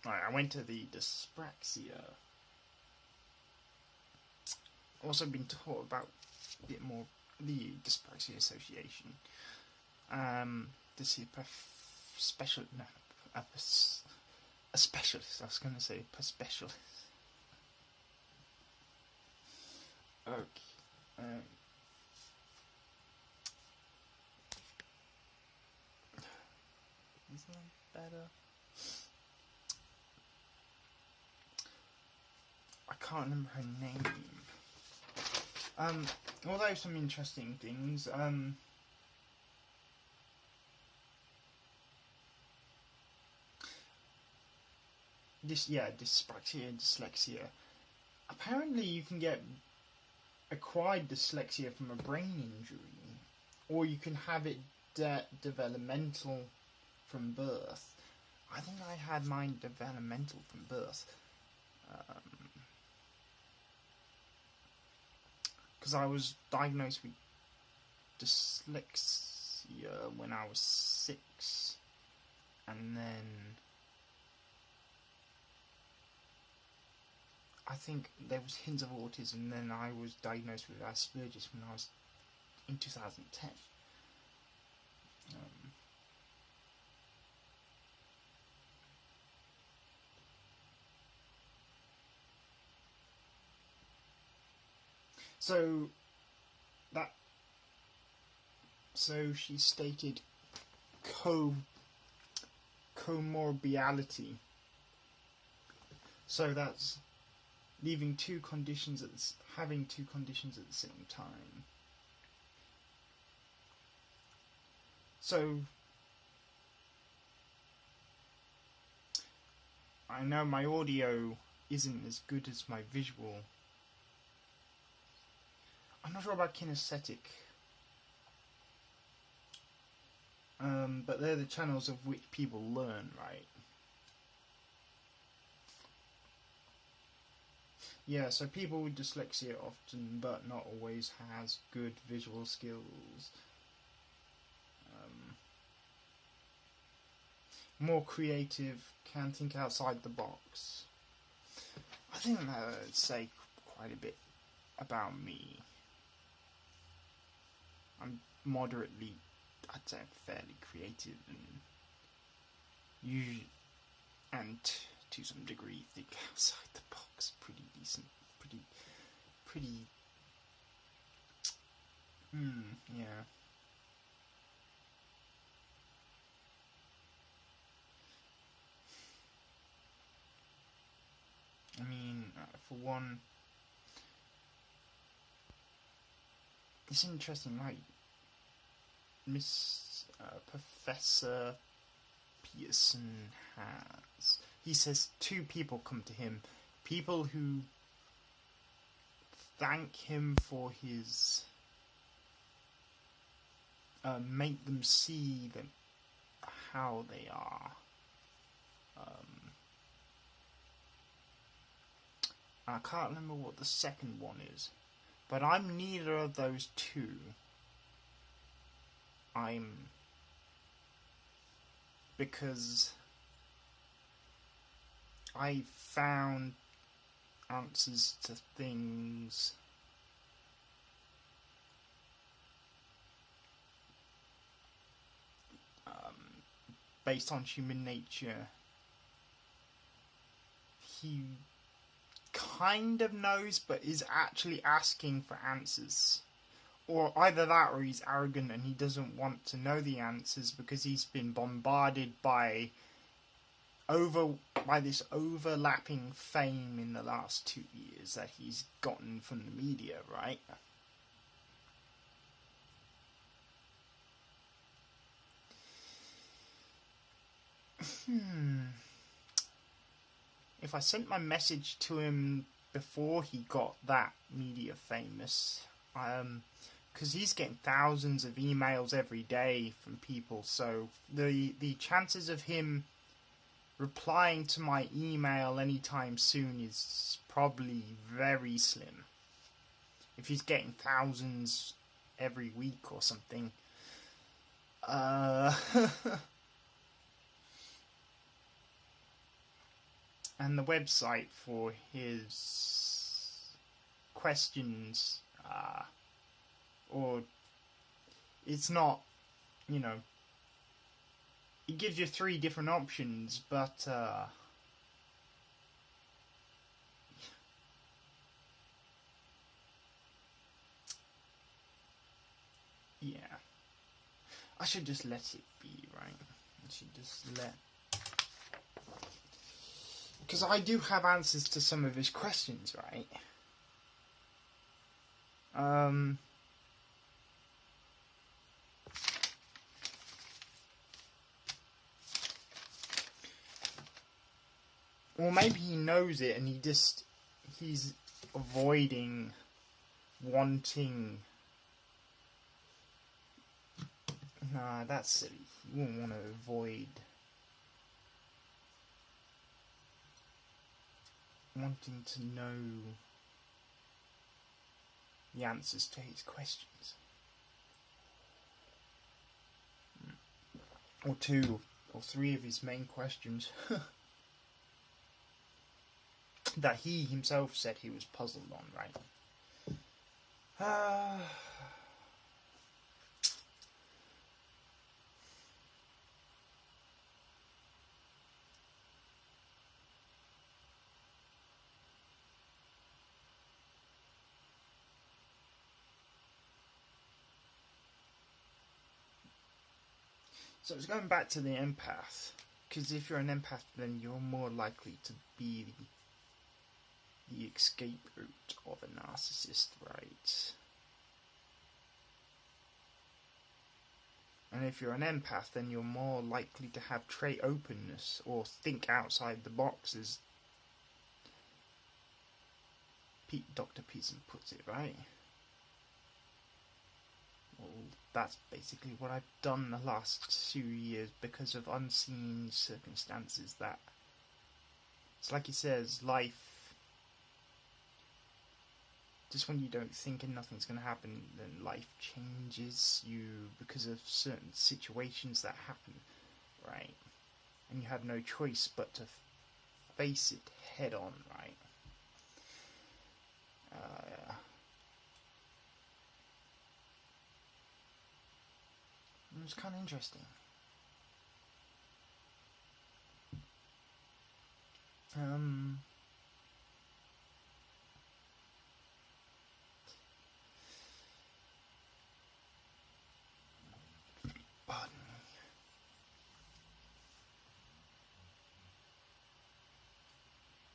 Right, I went to the dyspraxia. Also been taught about a bit more the Dyspraxia Association. This is a specialist. I was going to say a specialist. Okay. Is that better? I can't remember her name. Although some interesting things. Dyspraxia and dyslexia. Apparently, you can get acquired dyslexia from a brain injury, or you can have it developmental from birth. I think I had mine developmental from birth. Because I was diagnosed with dyslexia when I was 6, and then I think there was hints of autism, and then I was diagnosed with Asperger's when I was in 2010. So she stated comorbiality. So that's having two conditions at the same time. So I know my audio isn't as good as my visual. I'm not sure about kinesthetic. But they're the channels of which people learn, right? Yeah, so people with dyslexia often, but not always, has good visual skills. More creative, can think outside the box. I think that would say quite a bit about me. I'm moderately, I'd say fairly creative, and to some degree think outside the box. Pretty decent, yeah. I mean, for one, it's interesting, like Professor Peterson has. He says 2 people come to him. People who thank him for his make them see them how they are. I can't remember what the second one is, but I'm neither of those 2. Because I found answers to things based on human nature. He kind of knows, but is actually asking for answers. Or either that, or he's arrogant and he doesn't want to know the answers because he's been bombarded by this overlapping fame in the last 2 years that he's gotten from the media, right? If I sent my message to him before he got that media famous, because he's getting thousands of emails every day from people, so the chances of him replying to my email anytime soon is probably very slim. If he's getting thousands every week or something. And the website for his questions, or it's not, you know, it gives you 3 different options, but yeah, I should just let it be, right? I should just let, because I do have answers to some of his questions, right? Or maybe he knows it and he's avoiding wanting. Nah, that's silly. You wouldn't want to avoid wanting to know the answers to his questions. Or 2 or 3 of his main questions that he himself said he was puzzled on, right? So it's going back to the empath, because if you're an empath, then you're more likely to be the escape route of a narcissist, right? And if you're an empath, then you're more likely to have trait openness or think outside the box, as Dr. Peterson puts it, right? Well, that's basically what I've done the last few years because of unseen circumstances. That it's like he says, life, just when you don't think and nothing's going to happen, then life changes you because of certain situations that happen, right? And you have no choice but to face it head on, right? It was kind of interesting. Pardon me.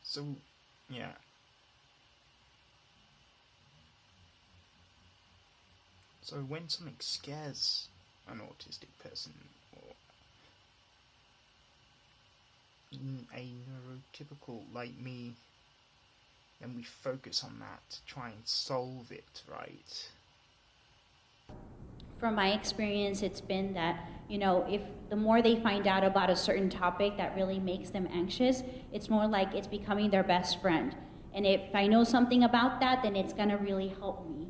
So, yeah. So when something scares an autistic person or a neurotypical like me, then we focus on that to try and solve it, right? From my experience, it's been that, you know, if the more they find out about a certain topic that really makes them anxious, it's more like it's becoming their best friend. And if I know something about that, then it's going to really help me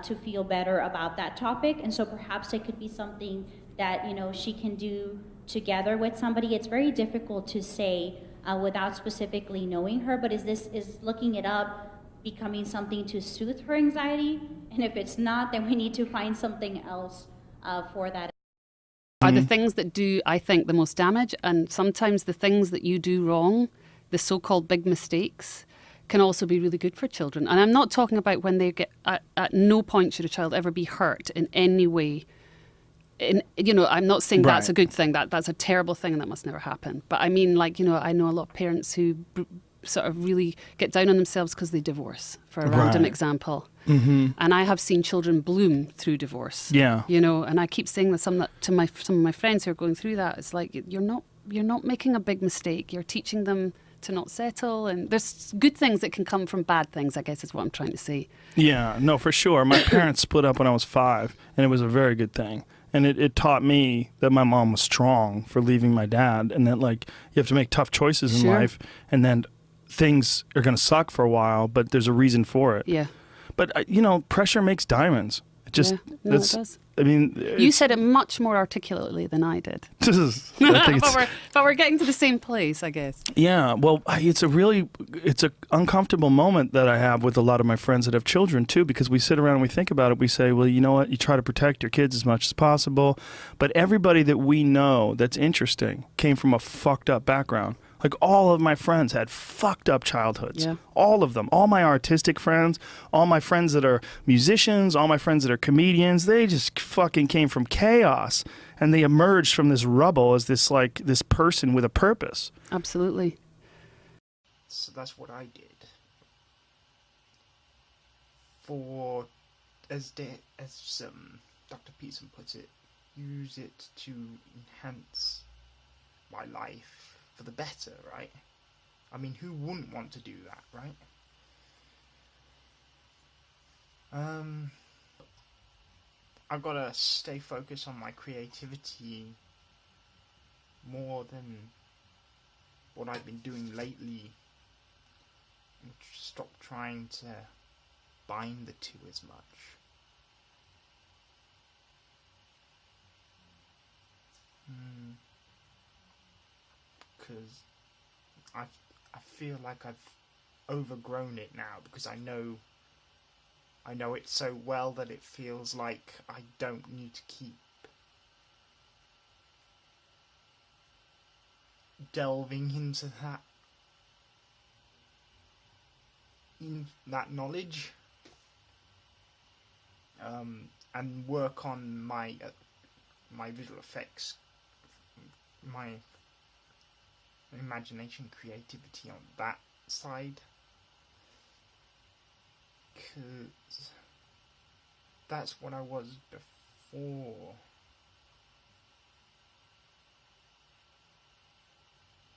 to feel better about that topic. And so perhaps it could be something that, you know, she can do together with somebody. It's very difficult to say without specifically knowing her, but is looking it up becoming something to soothe her anxiety? And if it's not, then we need to find something else for that. Are the things that do, I think, the most damage, and sometimes the things that you do wrong, the so-called big mistakes, can also be really good for children. And I'm not talking about when they get, at no point should a child ever be hurt in any way. You know, I'm not saying that's a good thing, that's a terrible thing and that must never happen. But I mean, like, you know, I know a lot of parents who sort of really get down on themselves because they divorce, for a random example. Mm-hmm. And I have seen children bloom through divorce. Yeah. You know, and I keep saying that some of my friends who are going through that. It's like, you're not making a big mistake. You're teaching them to not settle, and there's good things that can come from bad things, I guess is what I'm trying to say. Yeah, no, for sure. My parents split up when I was 5, and it was a very good thing. And it taught me that my mom was strong for leaving my dad, and that, like, you have to make tough choices in life, and then things are going to suck for a while, but there's a reason for it. Yeah. But, you know, pressure makes diamonds. It just, it does. I mean, You said it much more articulately than I did. I think it's, but we're getting to the same place, I guess. yeah, well, it's an uncomfortable moment that I have with a lot of my friends that have children too, because we sit around and we think about it. We say, well, you know what? You try to protect your kids as much as possible, but everybody that we know that's interesting came from a fucked up background. Like, all of my friends had fucked up childhoods. Yeah. All of them. All my artistic friends, all my friends that are musicians, all my friends that are comedians, they just fucking came from chaos. And they emerged from this rubble as this person with a purpose. Absolutely. So that's what I did. For, as Dr. Peterson puts it, use it to enhance my life for the better, right? I mean, who wouldn't want to do that, right? I've got to stay focused on my creativity more than what I've been doing lately, and stop trying to bind the two as much. Because I feel like I've overgrown it now, because I know it so well that it feels like I don't need to keep delving into that knowledge, and work on my visual effects, my imagination, creativity on that side, because that's what I was before.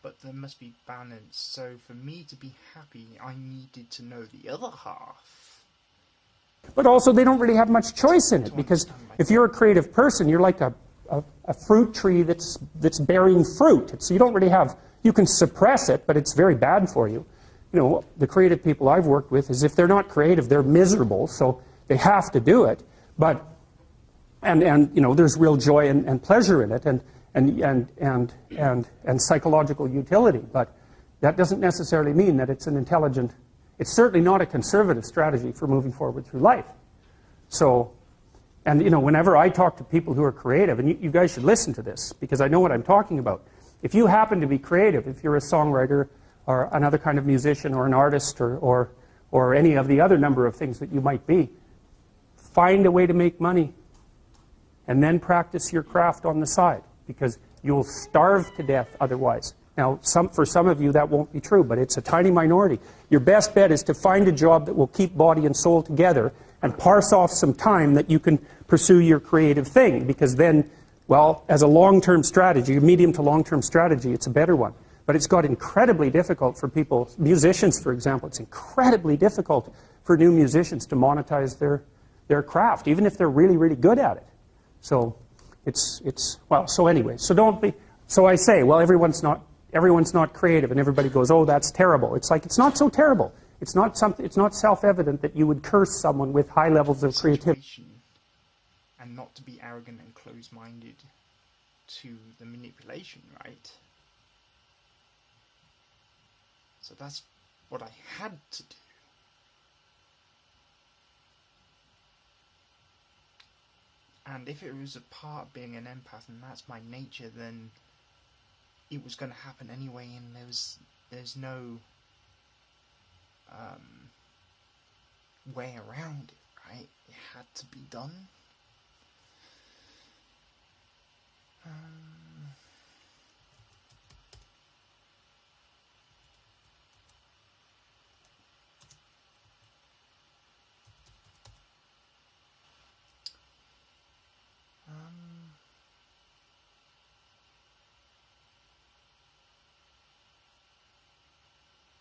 But there must be balance, so for me to be happy, I needed to know the other half. But also, they don't really have much choice in it, because if you're a creative person, you're like a fruit tree that's bearing fruit. So you don't really have, you can suppress it, but it's very bad for you. You know, the creative people I've worked with is, if they're not creative, they're miserable, so they have to do it. But, and you know, there's real joy and pleasure in it, and psychological utility. But that doesn't necessarily mean that it's an intelligent, it's certainly not a conservative strategy for moving forward through life. So, and you know, whenever I talk to people who are creative, and you guys should listen to this, because I know what I'm talking about. If you happen to be creative, if you're a songwriter or another kind of musician or an artist or any of the other number of things that you might be, find a way to make money and then practice your craft on the side, because you'll starve to death otherwise. Now, for some of you that won't be true, but it's a tiny minority. Your best bet is to find a job that will keep body and soul together and parse off some time that you can pursue your creative thing, because then, well, as a long-term strategy, a medium to long-term strategy, it's a better one. But it's got incredibly difficult for people, musicians, for example, it's incredibly difficult for new musicians to monetize their craft, even if they're really, really good at it. So so anyway, so don't be, so I say, well, everyone's not creative, and everybody goes, oh, that's terrible. It's like, it's not so terrible. It's not self-evident that you would curse someone with high levels of creativity. And not to be arrogant and close-minded to the manipulation, right? So that's what I had to do. And if it was a part of being an empath, and that's my nature, then it was going to happen anyway, and there's no way around it, right? It had to be done.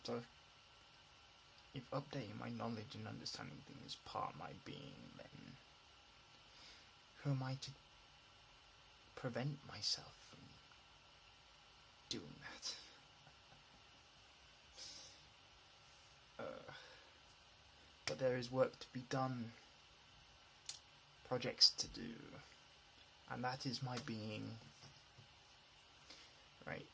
So, if updating my knowledge and understanding things is part of my being, then who am I to prevent myself from doing that? But there is work to be done. projects to do. And that is my being. Right.